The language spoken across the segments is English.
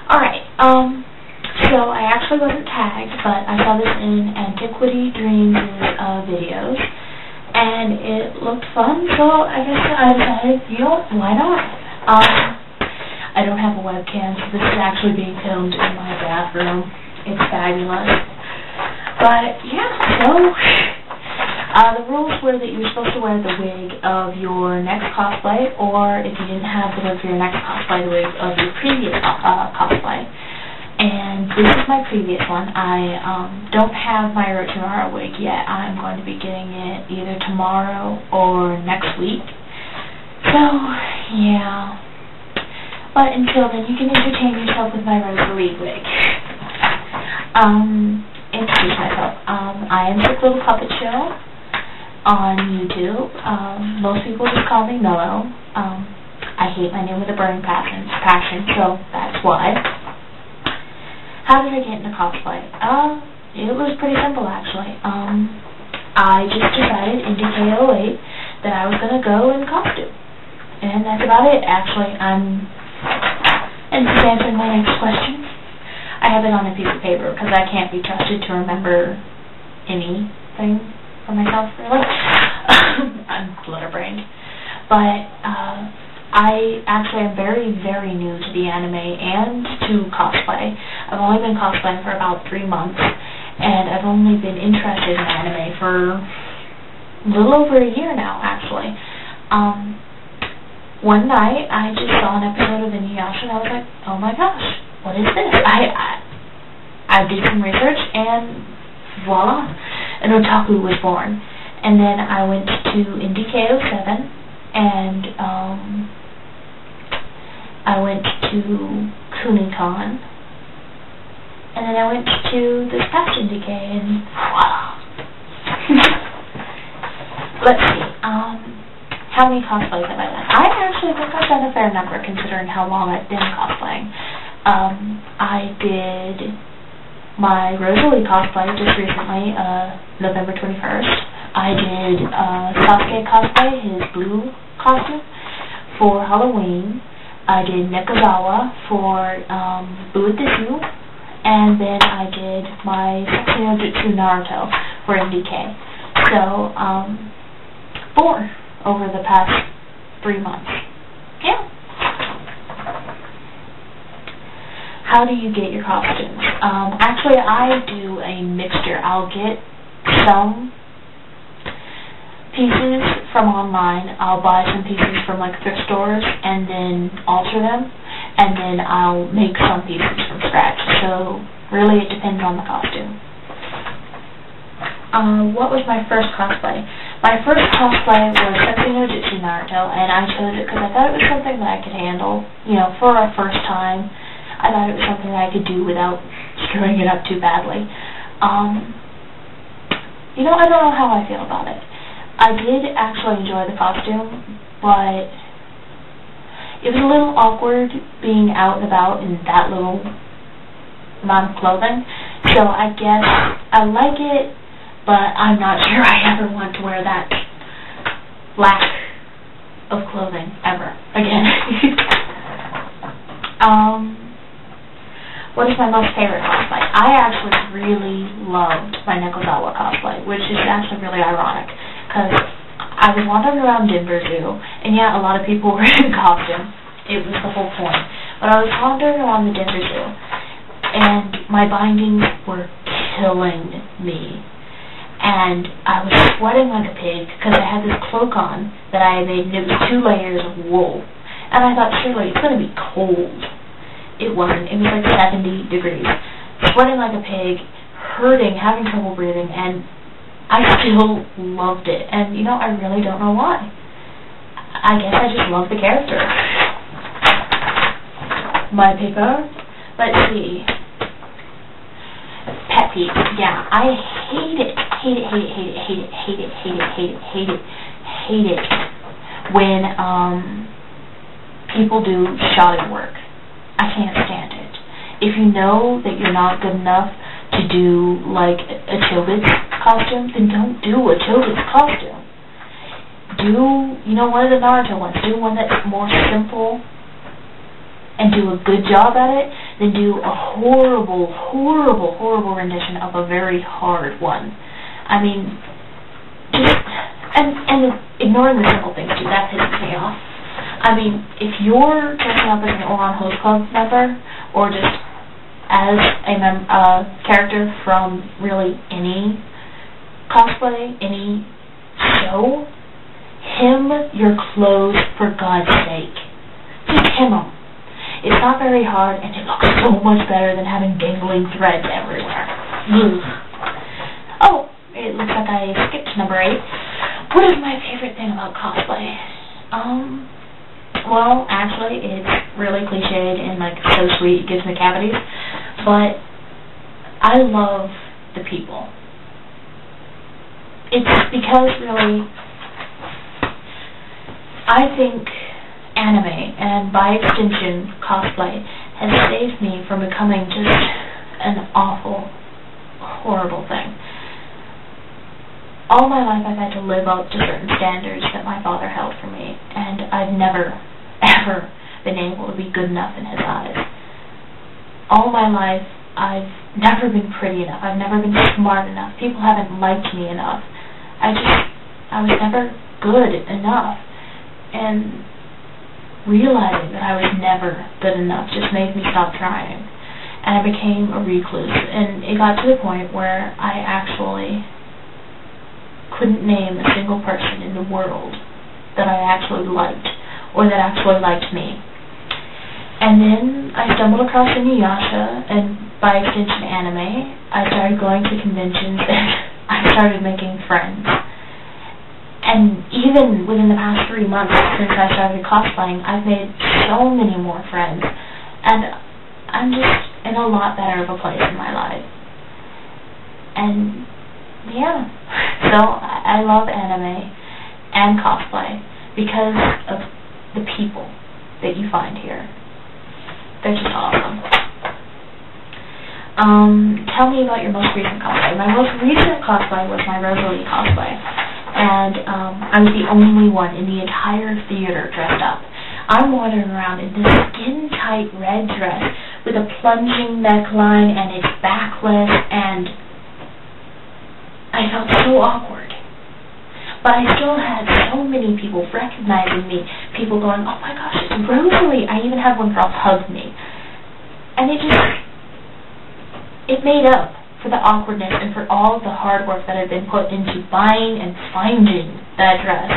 Alright, so I actually wasn't tagged, but I saw this in Antiquity Dreams' videos, and it looked fun, so I guess I decided, you know what, why not? I don't have a webcam, so this is actually being filmed in my bathroom. It's fabulous. But, yeah, so, the rules were that you were supposed to wear the wig of your next cosplay, or if you didn't have the wig for your next cosplay, the wig of your previous cosplay. And this is my previous one. I don't have my Orochimaru wig yet. I'm going to be getting it either tomorrow or next week. So, yeah. But until then, you can entertain yourself with my Rosalie wig. Introduce myself. I am Sick Little Puppet Show on YouTube. Most people just call me Mellow. I hate my name with a burning passion, so that's why. How did I get into cosplay? It was pretty simple, actually. I just decided in DK08 that I was going to go in costume. And that's about it, actually. And this is answering my next question. I have it on a piece of paper because I can't be trusted to remember anything for myself, really. I'm clutterbrained. But I actually am very, very new to the anime and to cosplay. I've only been cosplaying for about 3 months, and I've only been interested in anime for a little over a year now, actually. One night, I just saw an episode of Inuyasha, and I was like, oh my gosh, what is this? I did some research, and voila, an otaku was born. And then I went to IndieK07, and I went to KuniCon, and then I went to this past IndieK, and voila. Let's see, how many cosplays have I done? I actually think I've done a fair number, considering how long I've been cosplaying. I did my Rosalie cosplay just recently, November 21st. I did Sasuke cosplay, his blue costume, for Halloween. I did Nekozawa for Buidesu, and then I did my Sexy no Jutsu Naruto for MDK. So, 4 over the past 3 months. Yeah. How do you get your costumes? Actually, I do a mixture. I'll get some pieces from online. I'll buy some pieces from like thrift stores and then alter them, and then I'll make some pieces from scratch. So really, it depends on the costume. What was my first cosplay? My first cosplay was Sexy no Jutsu Naruto, and I chose it because I thought it was something that I could handle, you know, for a first time. I thought it was something that I could do without screwing it up too badly. You know, I don't know how I feel about it. I did actually enjoy the costume, but it was a little awkward being out and about in that little amount of clothing. So I guess I like it, but I'm not sure I ever want to wear that lack of clothing ever again. What is my most favorite cosplay? I actually really loved my Nekozawa cosplay, which is actually really ironic, because I was wandering around Denver Zoo, and yeah, a lot of people were in costume. It was the whole point. But I was wandering around the Denver Zoo, and my bindings were killing me. And I was sweating like a pig, because I had this cloak on that I had made, and it was 2 layers of wool. And I thought, surely, it's going to be cold. It wasn't. It was like 70 degrees. Sweating like a pig, hurting, having trouble breathing, and I still loved it. And, you know, I really don't know why. I guess I just love the character. My paper. Let's see. Pet peeve. Yeah, I hate it. Hate it when people do shoddy work. I can't stand it. If you know that you're not good enough to do, like, a Chobits costume, then don't do a Chobits costume. Do, you know, one of the Naruto ones. Do one that's more simple and do a good job at it than do a horrible, horrible, horrible rendition of a very hard one. I mean, just, and ignoring the simple things too, that pisses me off. I mean, if you're dressing up as an Oran Host Club member, or just as a character from really any cosplay, any show, hem your clothes for God's sake. Just hem them. It's not very hard, and it looks so much better than having dangling threads everywhere. Ugh. Oh, it looks like I skipped number 8. What is my favorite thing about cosplay? Well, actually, it's really cliched and, like, so sweet, it gives me cavities, but I love the people. It's because, really, I think anime, and by extension, cosplay, has saved me from becoming just an awful, horrible thing. All my life I've had to live up to certain standards that my father held for me, and I've never, ever been able to be good enough in his eyes. All my life I've never been pretty enough. I've never been smart enough. People haven't liked me enough. I was never good enough. And realizing that I was never good enough just made me stop trying. And I became a recluse. And it got to the point where I actually couldn't name a single person in the world that I actually liked, or that actually liked me. And then I stumbled across Inuyasha, and by extension anime. I started going to conventions, and I started making friends. And even within the past 3 months since I started cosplaying, I've made so many more friends. And I'm just in a lot better of a place in my life. And yeah, so I love anime and cosplay because of the people that you find here. They're just awesome. Tell me about your most recent cosplay. My most recent cosplay was my Rosalie cosplay. And I was the only one in the entire theater dressed up. I'm wandering around in this skin-tight red dress with a plunging neckline, and it's backless, and I felt so awkward. But I still had so many people recognizing me, people going, "Oh my gosh, it's Rosalie." I even had one girl hug me. And it made up for the awkwardness and for all the hard work that had been put into buying and finding that dress,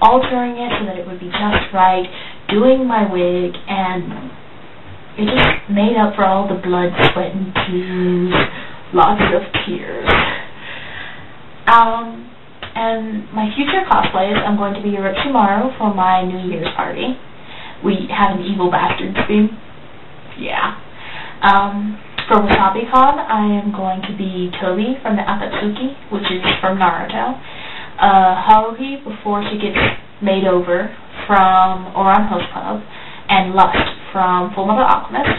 altering it so that it would be just right, doing my wig, and it just made up for all the blood, sweat, and tears, lots of tears. And my future cosplays, I'm going to be Orochimaru for my New Year's party. We have an evil bastard theme. Yeah. For WasabiCon, I am going to be Tobi from the Akatsuki, which is from Naruto. Haruhi before she gets made over from Oran Host Club, and Lust from Fullmetal Alchemist.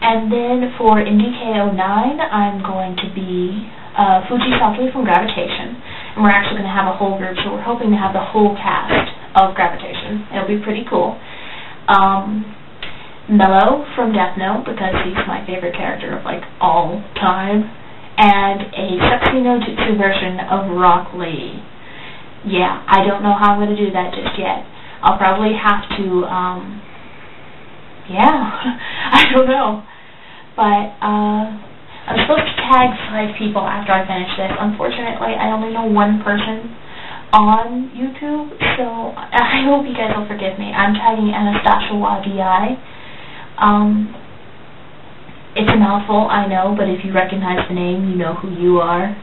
And then for NDK09, I'm going to be Fuji Satori from Gravitation. And we're actually going to have a whole group, so we're hoping to have the whole cast of Gravitation. It'll be pretty cool. Mello from Death Note, because he's my favorite character of, like, all time. And a Sexy no Jutsu version of Rock Lee. Yeah, I don't know how I'm going to do that just yet. I'll probably have to, yeah, I don't know. But, I'm supposed to tag 5 people after I finish this. Unfortunately, I only know 1 person on YouTube, so I hope you guys will forgive me. I'm tagging Anastasia YBI. It's a mouthful, I know, but if you recognize the name, you know who you are.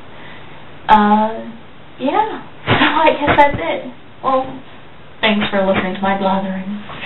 Yeah, so I guess that's it. Well, thanks for listening to my blathering.